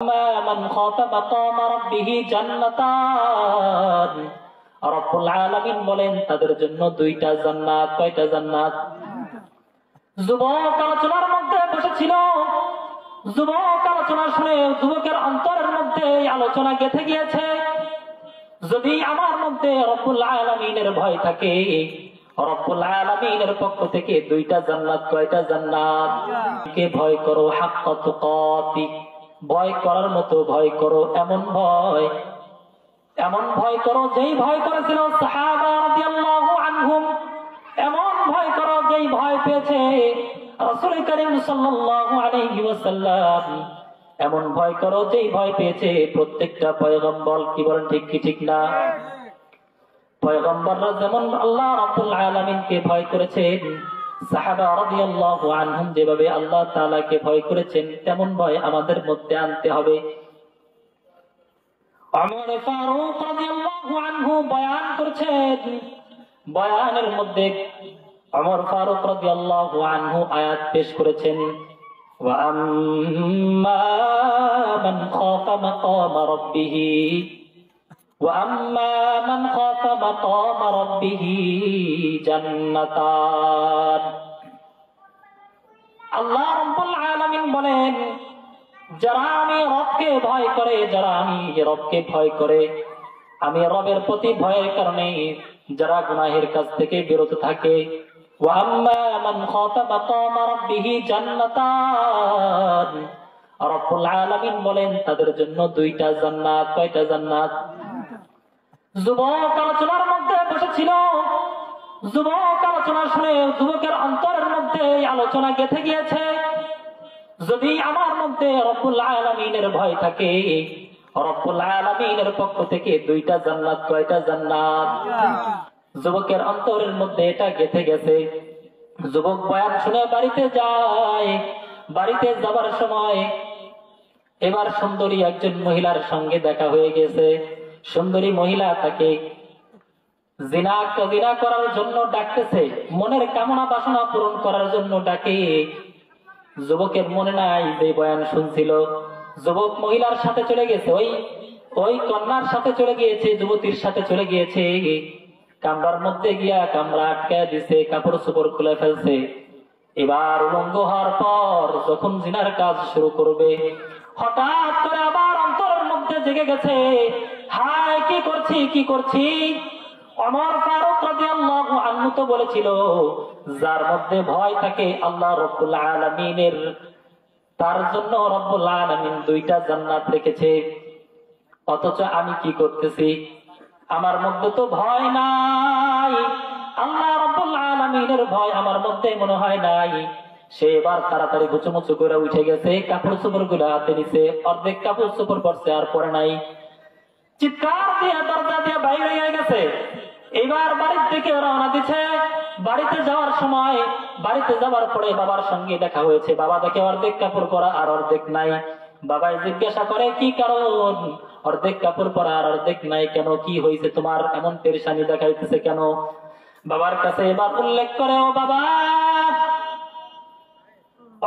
মান খাফা মাকাম রাব্বিহি জান্নাতান। রব্বুল আলামিন বলেন তাদের জন্য দুইটা জান্নাত। কয়টা জান্নাত? যুবক আলোচনার মধ্যে বসেছিল, যুবক আলোচনা শুনে যুবকের অন্তরের মধ্যে আলোচনা গেঁথে গিয়েছে, যদি আমার মধ্যে রব্বুল আলামিনের ভয় থাকে, রব্বুল আলামিনের পক্ষ থেকে দুইটা জান্নাত। কয়টা জান্নাত? কে ভয় করো হাক্কা তুকাতি, ভয় করার মতো ভয় করো, এমন ভয় করো যেই ভয় করেছিল সাহাবা রাদিয়াল্লাহু আনহুম, এমন ভয় করো যেই ভয় পেয়েছে রাসূল করিম সাল্লাল্লাহু আলাইহি ওয়াসাল্লাম, এমন ভয় করো যেই ভয় পেয়েছে প্রত্যেকটা পয়গম্বর। কি বলেন, ঠিক কি ঠিক না? পয়গম্বররা যেমন আল্লাহ রাব্বুল আলামিনকে ভয় করেছেন, সাহাবা রাদিয়াল্লাহু আনহুম যেভাবে আল্লাহ তাআলাকে ভয় করেছেন, তেমন ভয় আমাদের মধ্যে আনতে হবে। ওমর ফারুক রাদিয়াল্লাহু আনহু বয়ান করেছেন, বয়ানের মধ্যে ওমর ফারুক রাদিয়াল্লাহু আনহু আয়াত পেশ করেছেন, ওয়া আম্মা মান খাফা মাকাম রাব্বিহি ওয়া আম্মা মান খাফা মাকাম রাব্বিহি জান্নাতান। আল্লাহ রাব্বুল আলামিন বলেন, যারা আমি রবকে ভয় করে, যারা আমি রবকে ভয় করে, আমি রবের প্রতি ভয়ের কারণে যারা গুনাহের কাজ থেকে বিরত থাকে, ওয়া আম্মা মান খাফা মাকাম রাব্বিহি জান্নাতান, রব্বুল আলামিন বলেন তাদের জন্য দুইটা জান্নাত। কয়টা জান্নাত? যুবক আলোচনার মধ্যে বসেছিল, যুবক আলোচনা শুনে যুবকের অন্তরের মধ্যে আলোচনা গেঁথে গিয়েছে, যদি আমার মধ্যে রব্বুল আলামিনের ভয় থাকে, রব্বুল আলামিনের পক্ষ থেকে দুইটা জান্নাত। কয়টা জান্নাত? যুবকের অন্তরের মধ্যে এটা গেঁথে গেছে। যুবক বয়ান শুনে বাড়িতে যায়, বাড়িতে যাবার সময় এবার সুন্দরী একজন মহিলার সঙ্গে দেখা হয়ে গেছে। সুন্দরী মহিলা তাকে জিনা করার জন্য ডাকতেছে, মনের কামনা বাসনা পূরণ করার জন্য ডাকে। যুবকের মনে নাই যে বয়ান শুনছিল, যুবক মহিলার সাথে চলে গেছে, ওই কন্যার সাথে চলে গিয়েছে, যুবতীর সাথে চলে গিয়েছে। কামরার মধ্যে গিয়া কামরা আটকে দিছে, কাপড় চোপড় খুলে ফেলছে। এবার উলঙ্গ হওয়ার পর যখন জিনার কাজ শুরু করবে, হঠাৎ করে আবার অন্তরের মধ্যে জেগে গেছে, হায় কি করছি। ওমর ফারুক রাদিয়াল্লাহু আনহু তো বলেছিল, যার মধ্যে ভয় থাকে আল্লাহ রাব্বুল আলামিনের, তার জন্য রাব্বুল আলামিন দুইটা জান্নাত রেখেছে। অথচ আমি কি করতেছি, আমার মধ্যে তো ভয় নাই, আল্লাহ রাব্বুল আলামিনের ভয় আমার মধ্যে মনে হয় নাই। সে এবার তাড়াতাড়ি গুছুমুছু করে উঠে গেছে, কাপড় চোপড় গুলো হাতে নিছে, অর্ধেক কাপড় চোপড় পরছে আর পরে নাই। চিৎকার দিয়ে দরজা দিয়ে বাইরে হয়ে গেছে। এবার বাড়ির থেকে রওনা দিচ্ছে। বাড়িতে যাওয়ার সময়, বাড়িতে যাওয়ার পরে বাবার সঙ্গে দেখা হয়েছে। বাবা দেখে অর্ধেক কাপড় পরা আর অর্ধেক নাই। বাবাই জিজ্ঞাসা করে, কি কারণ, অর্ধেক কাপড় পরা আর অর্ধেক নাই কেন, কি হয়েছে তোমার, এমন পেরেশানি দেখাইতেছে কেন? বাবার কাছে এবার উল্লেখ করে, ও বাবা,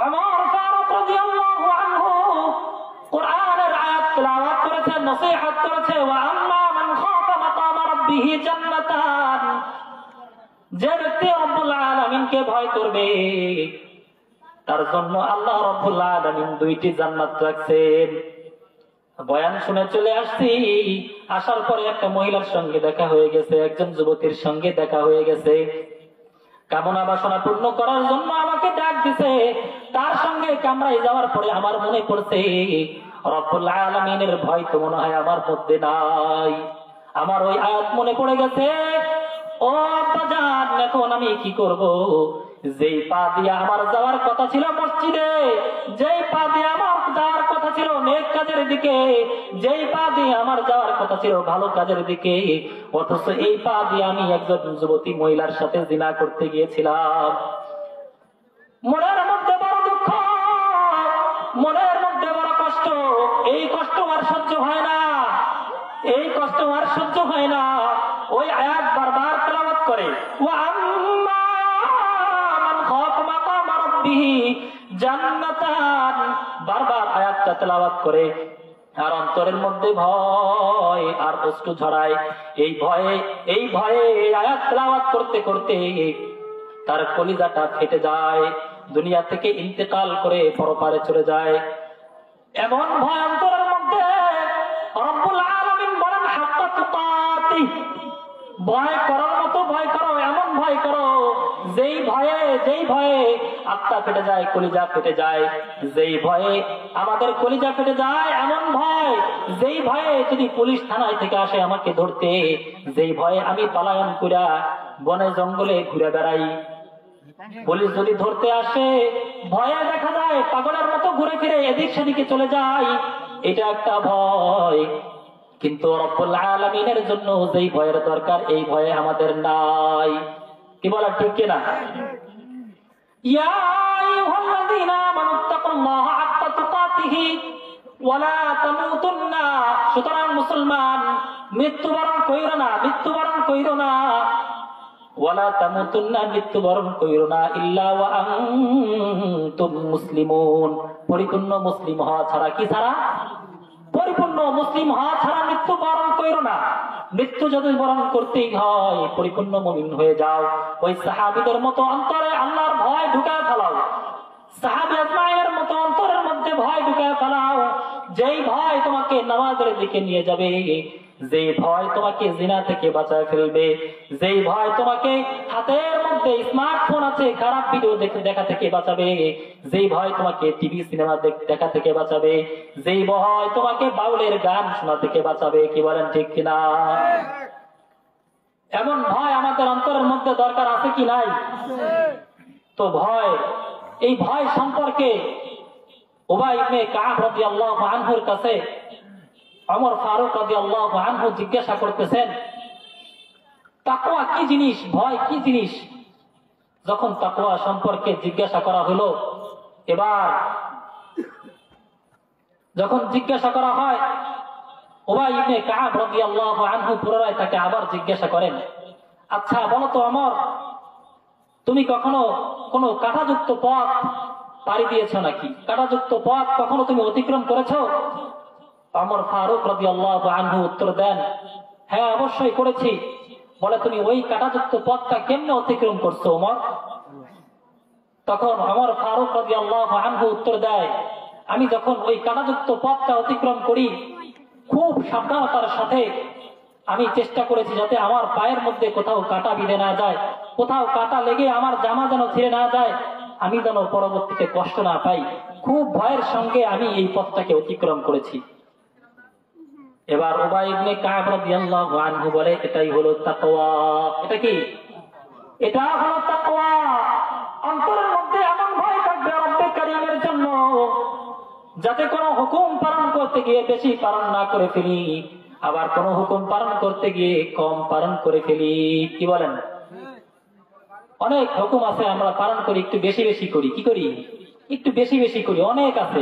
ওমর ফারুক রাদিয়াল্লাহু আনহু কুরআনের আয়াত তেলাওয়াত করেছে, নসিহত করেছে, ওয়া আম্মা মান খাফা মাকাম রাব্বিহি জান্নাতান। যে ব্যক্তি রব্বুল আলামিনকে ভয় করবে, তার জন্য আল্লাহ রব্বুল আলামিন দুইটি জান্নাত রাখছেন। বয়ান শুনে চলে আসছি, আসার পরে একটা মহিলার সঙ্গে দেখা হয়ে গেছে, একজন যুবতীর সঙ্গে দেখা হয়ে গেছে। কামনা বাসনা পূর্ণ করার জন্য আমাকে ডাক দিছে। তার সঙ্গে কামরায় যাওয়ার পরে আমার মনে পড়ছে, রব্বুল আলামিনের ভয় তো মনে হয় আমার মধ্যে নাই। আমার ওই আয়াত মনে পড়ে গেছে। ও আব্বাজান, এখন আমি কি করব? যেই পা দিয়ে আমার যাওয়ার কথা ছিল মসজিদে, যেই পা দিয়ে আমার যাওয়ার কথা ছিল নেক কাজের দিকে, যেই পা দিয়ে আমার যাওয়ার কথা ছিল ভালো কাজের দিকে, অথচ এই পা দিয়ে আমি একজন যুবতী মহিলার সাথে জিনা করতে গিয়েছিলাম। মনের মধ্যে বড় দুঃখ, মনের মধ্যে বড় কষ্ট। এই কষ্ট আর সহ্য হয় না, এই কষ্ট আর সহ্য হয় না। ওই আয়াত বারবার তেলাওয়াত করে, ওয়া আম্মা মান খাফা মাকাম রাব্বিহি জান্নাতান, বারবার আয়াতটা তেলাওয়াত করে। আর অন্তরের মধ্যে ভয় আর অশ্রু ঝরায়। এই ভয়ে আয়াত তেলাওয়াত করতে করতে তার কলিজাটা ফেটে যায়, দুনিয়া থেকে ইন্তেকাল করে পরপারে চলে যায়। এমন ভয় অন্তরের মধ্যে রব্বুল আলামিন বলেন হাক্কা তুকাতি, ভয় করার মতো ভয় করো, এমন ভয় করো যেই ভয়ে আত্মা ফেটে যায়, কলিজা ফেটে যায়। যেই ভয়ে আমাদের কলিজা ফেটে যায়, এমন ভয় যেই ভয়ে যদি পুলিশ থানায় থেকে আসে আমাকে ধরতে, যেই ভয়ে আমি পালায়ন কইরা বনে জঙ্গলে ঘুরে বেড়াই, পুলিশ যদি ধরতে আসে ভয়ে দেখা যায় পাগলের মতো ঘুরে ফিরে এদিক সেদিকে চলে যায়, এটা একটা ভয়। কিন্তু রব্বুল আলামিনের জন্য যেই ভয়ের দরকার এই ভয়ে আমাদের নাই। কি বলা ঠিক কিনা? ইয়া আইয়ুহাল্লাযীনা আমানুত্তাকুল্লাহা হাক্কা তুকাতিহি ওয়া লা তামুতুন্না, সুতরাং মুসলমান মৃত্যুবরণ কইরো না ওয়ালা তামুতুন্না, মৃত্যুবরণ কইরো না ইল্লা ওয়া আনতুম মুসলিমুন, পরিপূর্ণ মুসলিম হওয়া ছাড়া। কি ছাড়া? পরিপূর্ণ মুসলিম হওয়া ছাড়া মৃত্যুবরণ কইরো না। মৃত্যু যদি বরণ করতেই হয় পরিপূর্ণ মুমিন হয়ে যাও। ওই সাহাবীদের মতো অন্তরে আল্লাহর ভয় ঢুকায় ফেলাও, সাহাবী আজমাইনের মতো অন্তরের মধ্যে ভয় ঢুকায় ফেলাও, যেই ভয় তোমাকে নামাজের দিকে নিয়ে যাবে, যেই ভয় তোমাকে জিনা থেকে বাঁচায় ফেলবে, যেই ভয় তোমাকে হাতের মধ্যে স্মার্টফোন আছে খারাপ ভিডিও দেখা থেকে বাঁচাবে, যেই ভয় তোমাকে টিভি সিনেমা দেখা থেকে বাঁচাবে, যেই ভয় তোমাকে বাউলের গান শোনা থেকে বাঁচাবে। কি বলেন ঠিক কিনা? এমন ভয় আমাদের অন্তরের মধ্যে দরকার আছে কি নাই? তো ভয়, এই ভয় সম্পর্কে উবাই ইবনে কাব রাদিয়াল্লাহু আনহুর কাছে ওমর ফারুক রাদিয়াল্লাহু আনহু জিজ্ঞাসা করতেছেন তাকওয়া কি জিনিস, ভয় কি জিনিস। যখন তাকওয়া সম্পর্কে জিজ্ঞাসা করা হলো, এবার যখন জিজ্ঞাসা করা হয় উবাই ইবনে কাব রাদিয়াল্লাহু আনহু পুনরায় তাকে আবার জিজ্ঞাসা করেন, আচ্ছা বলো তো ওমর, তুমি কখনো কোনো কাঁটাযুক্ত পথ পাড়ি দিয়েছো নাকি? কাঁটাযুক্ত পথ কখনো তুমি অতিক্রম করেছো? ওমর ফারুক রাদিয়াল্লাহু আনহু উত্তর দেন, হ্যাঁ অবশ্যই করেছি। বলে, তুমি ওই কাঁটাযুক্ত পথটা কেমনে অতিক্রম করছো ওমর? তখন ওমর ফারুক রাদিয়াল্লাহু আনহু উত্তর দেয়, আমি যখন ওই কাঁটাযুক্ত পথটা অতিক্রম করি খুব সাবধানতার সাথে আমি চেষ্টা করেছি যাতে আমার পায়ের মধ্যে কোথাও কাঁটা বিঁধে না যায়, কোথাও কাঁটা লেগে আমার জামা যেন ছিঁড়ে না যায়, আমি যেন পরবর্তীতে কষ্ট না পাই। খুব ভয়ের সঙ্গে আমি এই পথটাকে অতিক্রম করেছি। এবার উবাই ইবনে কাব রাদিয়াল্লাহু আনহু বলে, এটাই হলো তাকওয়া। এটা কি? এটা হলো তাকওয়া। অন্তরের মধ্যে এমন ভয় থাকবে রব্বে কারীমের জন্য যাতে কোনো হুকুম পালন করতে গিয়ে বেশি পালন না করে ফেলি, আবার কোন হুকুম পালন করতে গিয়ে কম পালন করে ফেলি। কি বলেন? অনেক হুকুম আছে আমরা পালন করি একটু বেশি বেশি করি। কি করি? একটু বেশি বেশি করি। অনেক আছে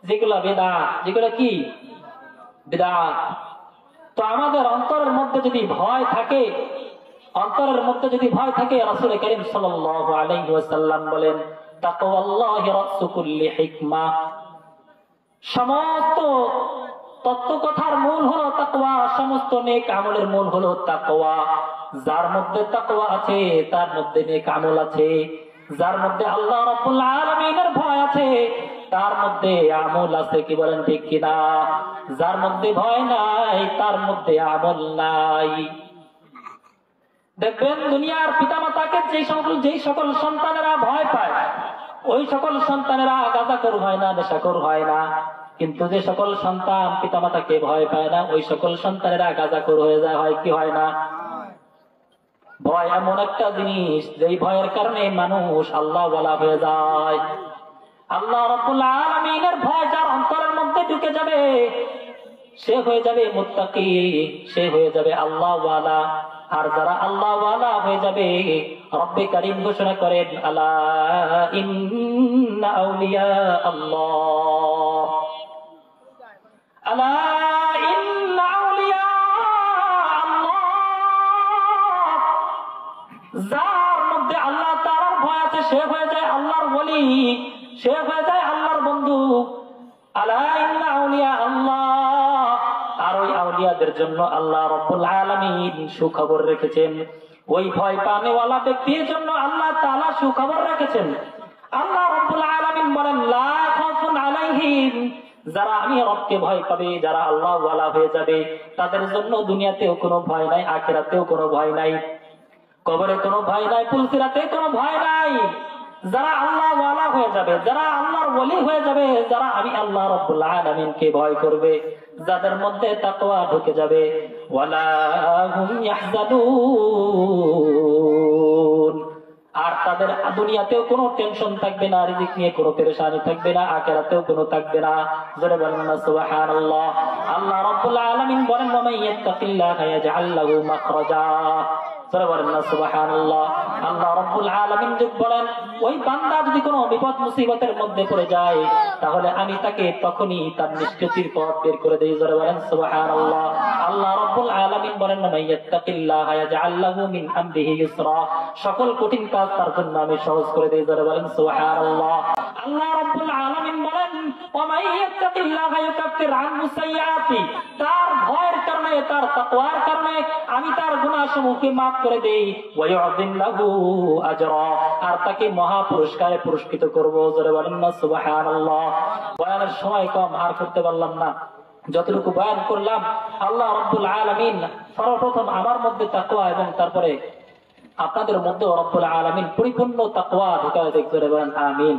যেগুলা বিদআত, যেগুলা কি বিদআত। তো আমাদের অন্তরের মধ্যে যদি ভয় থাকে, অন্তরের মধ্যে যদি ভয় থাকে, রাসূল কারীম সাল্লাল্লাহু আলাইহি ওয়াসাল্লাম বলেন, তাকওয়াল্লাহি রাসু কুল্লি হিকমা, সমস্ত তত্ত্ব কথার মূল হলো তাকওয়া, সমস্ত নেক আমলের মূল হলো তাকওয়া। যার মধ্যে তাকওয়া আছে তার মধ্যে নেক আমল আছে, যার মধ্যে আল্লাহ রাব্বুল আলামিনের ভয় আছে তার মধ্যে আমল আছে। কি বলেন ঠিক কিনা? যার মধ্যে ভয় নাই তার মধ্যে আমল নাই। দেখবেন দুনিয়ার পিতামাতাকে যেই সকল সন্তানেরা ভয় পায় ওই সকল সন্তানেরা গাঁজাখোর হয় না, নেশাখোর হয় না। কিন্তু যে সকল সন্তান পিতামাতাকে ভয় পায় না ওই সকল সন্তানেরা গাঁজাখোর হয়ে যায়। হয় কি হয় না? ভয় এমন একটা জিনিস যেই ভয়ের কারণে মানুষ আল্লাহ ওয়ালা হয়ে যায়। আল্লাহ রাব্বুল আলামিনের ভয় যার অন্তরের মধ্যে ঢুকে যাবে সে হয়ে যাবে মুত্তাকি, সে হয়ে যাবে আল্লাহ ওয়ালা। আর যারা আল্লাহ ওয়ালা হয়ে যাবে, রব্বে কারীম ঘোষণা করেন, আলা ইন্না আউলিয়া আল্লাহ, আলা ইন্না আউলিয়া আল্লাহ, যার মধ্যে আল্লাহ তাআলার ভয় আছে সে হয়ে যায় আল্লাহর ওলি, সে হয়ে যায় আল্লাহর বন্ধু। আলা ইন্না আউলিয়া আল্লাহ বান্দাদের জন্য আল্লাহ রাব্বুল আলামিন সুখবর রেখেছেন। ওই ভয় পানেওয়ালা ব্যক্তির জন্য আল্লাহ তাআলা সুখবর রেখেছেন। আল্লাহ রাব্বুল আলামিন বলেন, লা খাউফুন আলাইহিম, যারা আমি রবকে ভয় পাবে, যারা আল্লাহ ওয়ালা হয়ে যাবে, তাদের জন্য দুনিয়াতেও কোনো ভয় নাই, আখিরাতেও কোনো ভয় নাই, কবরে কোনো ভয় নাই, পুলসিরাতে কোনো ভয় নাই। যারা আল্লাহ ওয়ালা হয়ে যাবে, যারা আল্লাহর ওলি হয়ে যাবে, যারা আমি আল্লাহ রাব্বুল আলামিনকে ভয় করবে, যাদের মধ্যে তাকওয়া ঢুকে যাবে, ওয়ালা হুম ইয়াহজানুন, আর তাদের দুনিয়াতেও কোনো টেনশন থাকবে না, রিজিক নিয়ে কোনো পেরেশানি থাকবে না, আখিরাতেও কোনো থাকবে না। জোরে বলেন না সুবহানাল্লাহ। আল্লাহ রাব্বুল আলামিন বলেন, ওয়া মান ইয়াত্তাকিল্লাহা ইয়াজআল লাহু মাখরাজা। জোরে বলেন না সুবহানাল্লাহ। আল্লাহ রাব্বুল আলামিন বলেন, ওই বান্দা যদি কোনো বিপদ মুসিবতের মধ্যে পড়ে যায়, তাহলে আমি তাকে তখনই তার নিষ্কৃতির পথ বের করে দেই। জোরে বলেন সুবহানাল্লাহ। আল্লাহ রাব্বুল আলামিন বলেন, ওয়া মান ইয়াত্তাকিল্লাহা ইয়াজআল লাহু মিন আমরিহি ইসরা, সকল কঠিন কাজ তার জন্য আমি সহজ করে দেই। জোরে বলেন সুবহানাল্লাহ। আল্লাহ রাব্বুল আলামিন বলেন, ওয়া মান ইয়াত্তাকিল্লাহা ইউকাফির আনহু সাইয়্যাতি, তার ভয়ের কারণে, তার তাকওয়ার কারণে আমি তার গুনাহসমূহকে মাফ করে দেই। ওয়া ইউযিম লাহু আজরা, আর তাকে মহা পুরস্কারে পুরস্কৃত করব। জোরে বলেন না সুবহানাল্লাহ। বয়ানের সময় কম, আর করতে পারলাম না। যতটুকু বয়ান করলাম, আল্লাহ রাব্বুল আলামিন সর্বপ্রথম আমার মধ্যে তাকওয়া এবং তারপরে আপনাদের মধ্যে রাব্বুল আলামিন পরিপূর্ণ তাকওয়া ঢুকায় দেখ। জোরে বলেন আমিন।